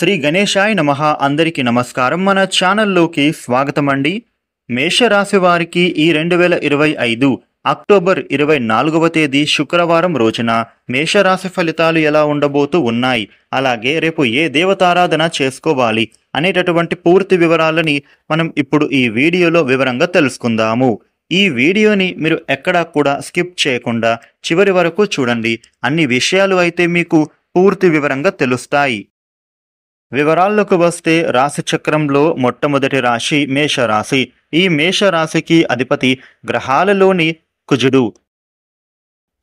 శ్రీ గణేశాయ నమః. అందరికీ నమస్కారం. మన ఛానల్లోకి స్వాగతం అండి. మేషరాశి వారికి ఈ 2025 అక్టోబర్ 24వ తేదీ శుక్రవారం రోజున మేషరాశి ఫలితాలు ఎలా ఉండబోతూ ఉన్నాయి, అలాగే రేపు ఏ దేవతారాధన చేసుకోవాలి అనేటటువంటి పూర్తి వివరాలని మనం ఇప్పుడు ఈ వీడియోలో వివరంగా తెలుసుకుందాము. ఈ వీడియోని మీరు ఎక్కడా కూడా స్కిప్ చేయకుండా చివరి వరకు చూడండి. అన్ని విషయాలు అయితే మీకు పూర్తి వివరంగా తెలుస్తాయి. వివరాల్లోకి వస్తే రాశి చక్రంలో మొట్టమొదటి రాశి మేషరాశి. ఈ మేషరాశికి అధిపతి గ్రహాలలోని కుజుడు.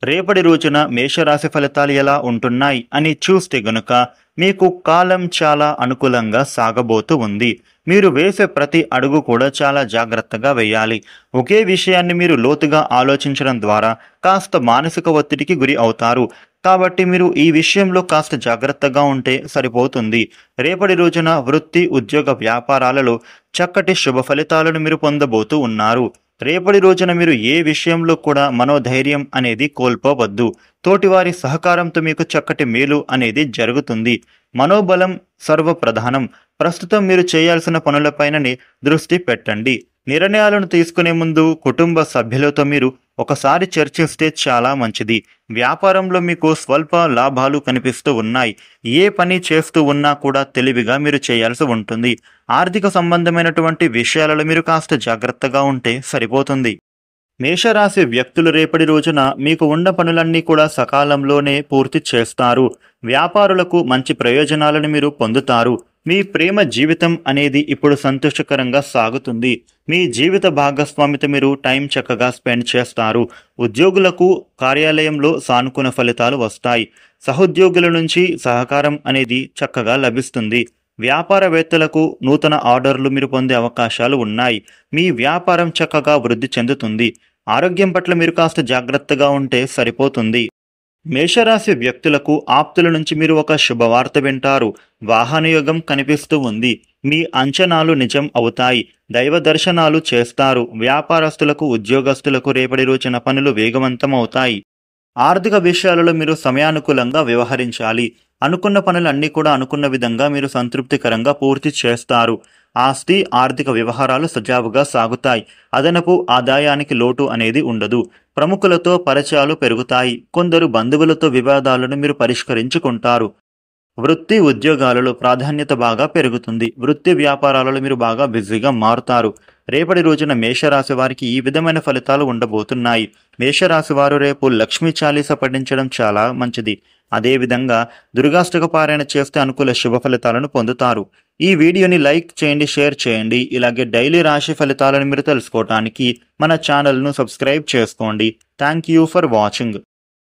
రేపటి రోజున మేషరాశి ఫలితాలు ఎలా ఉంటున్నాయి అని చూస్తే గనుక మీకు కాలం చాలా అనుకూలంగా సాగబోతూ ఉంది. మీరు వేసే ప్రతి అడుగు కూడా చాలా జాగ్రత్తగా వేయాలి. ఒకే విషయాన్ని మీరు లోతుగా ఆలోచించడం ద్వారా కాస్త మానసిక ఒత్తిడికి గురి అవుతారు. కాబట్టి మీరు ఈ విషయంలో కాస్త జాగ్రత్తగా ఉంటే సరిపోతుంది. రేపటి రోజున వృత్తి, ఉద్యోగ, వ్యాపారాలలో చక్కటి శుభ ఫలితాలను మీరు పొందబోతూ ఉన్నారు. రేపటి రోజున మీరు ఏ విషయంలో కూడా మనోధైర్యం అనేది కోల్పోవద్దు. తోటివారి సహకారంతో మీకు చక్కటి మేలు అనేది జరుగుతుంది. మనోబలం సర్వప్రధానం. ప్రస్తుతం మీరు చేయాల్సిన పనులపైననే దృష్టి పెట్టండి. నిర్ణయాలను తీసుకునే ముందు కుటుంబ సభ్యులతో మీరు ఒకసారి చర్చిస్తే చాలా మంచిది. వ్యాపారంలో మీకు స్వల్ప లాభాలు కనిపిస్తూ ఉన్నాయి. ఏ పని చేస్తూ ఉన్నా కూడా తెలివిగా మీరు చేయాల్సి ఉంటుంది. ఆర్థిక సంబంధమైనటువంటి విషయాలలో మీరు కాస్త జాగ్రత్తగా ఉంటే సరిపోతుంది. మేషరాశి వ్యక్తులు రేపటి రోజున మీకు ఉన్న పనులన్నీ కూడా సకాలంలోనే పూర్తి చేస్తారు. వ్యాపారులకు మంచి ప్రయోజనాలను మీరు పొందుతారు. మీ ప్రేమ జీవితం అనేది ఇప్పుడు సంతోషకరంగా సాగుతుంది. మీ జీవిత భాగస్వామితో మీరు టైం చక్కగా స్పెండ్ చేస్తారు. ఉద్యోగులకు కార్యాలయంలో సానుకూల ఫలితాలు వస్తాయి. సహోద్యోగుల నుంచి సహకారం అనేది చక్కగా లభిస్తుంది. వ్యాపారవేత్తలకు నూతన ఆర్డర్లు మీరు పొందే అవకాశాలు ఉన్నాయి. మీ వ్యాపారం చక్కగా వృద్ధి చెందుతుంది. ఆరోగ్యం పట్ల మీరు కాస్త జాగ్రత్తగా ఉంటే సరిపోతుంది. మేషరాశి వ్యక్తులకు ఆప్తుల నుంచి మీరు ఒక శుభవార్త వింటారు. వాహనయోగం కనిపిస్తూ ఉంది. మీ అంచనాలు నిజం అవుతాయి. దైవ దర్శనాలు చేస్తారు. వ్యాపారస్తులకు, ఉద్యోగస్తులకు రేపటి రోజున పనులు వేగవంతం అవుతాయి. ఆర్థిక విషయాలలో మీరు సమయానుకూలంగా వ్యవహరించాలి. అనుకున్న పనులన్నీ కూడా అనుకున్న విధంగా మీరు సంతృప్తికరంగా పూర్తి చేస్తారు. ఆస్తి, ఆర్థిక వ్యవహారాలు సజావుగా సాగుతాయి. అదనపు ఆదాయానికి లోటు అనేది ఉండదు. ప్రముఖులతో పరిచయాలు పెరుగుతాయి. కొందరు బంధువులతో వివాదాలను మీరు పరిష్కరించుకుంటారు. వృత్తి, ఉద్యోగాలలో ప్రాధాన్యత బాగా పెరుగుతుంది. వృత్తి, వ్యాపారాలలో మీరు బాగా బిజీగా మారుతారు. రేపటి రోజున మేషరాశి వారికి ఈ విధమైన ఫలితాలు ఉండబోతున్నాయి. మేషరాశి వారు రేపు లక్ష్మీ చాలీస పఠించడం చాలా మంచిది. అదేవిధంగా దుర్గాష్టక పారాయణ చేస్తే అనుకూల శుభ ఫలితాలను పొందుతారు. ఈ వీడియోని లైక్ చేయండి, షేర్ చేయండి. ఇలాగే డైలీ రాశి ఫలితాలను మీరు తెలుసుకోవడానికి మన ఛానల్ను సబ్స్క్రైబ్ చేసుకోండి. Thank you for watching.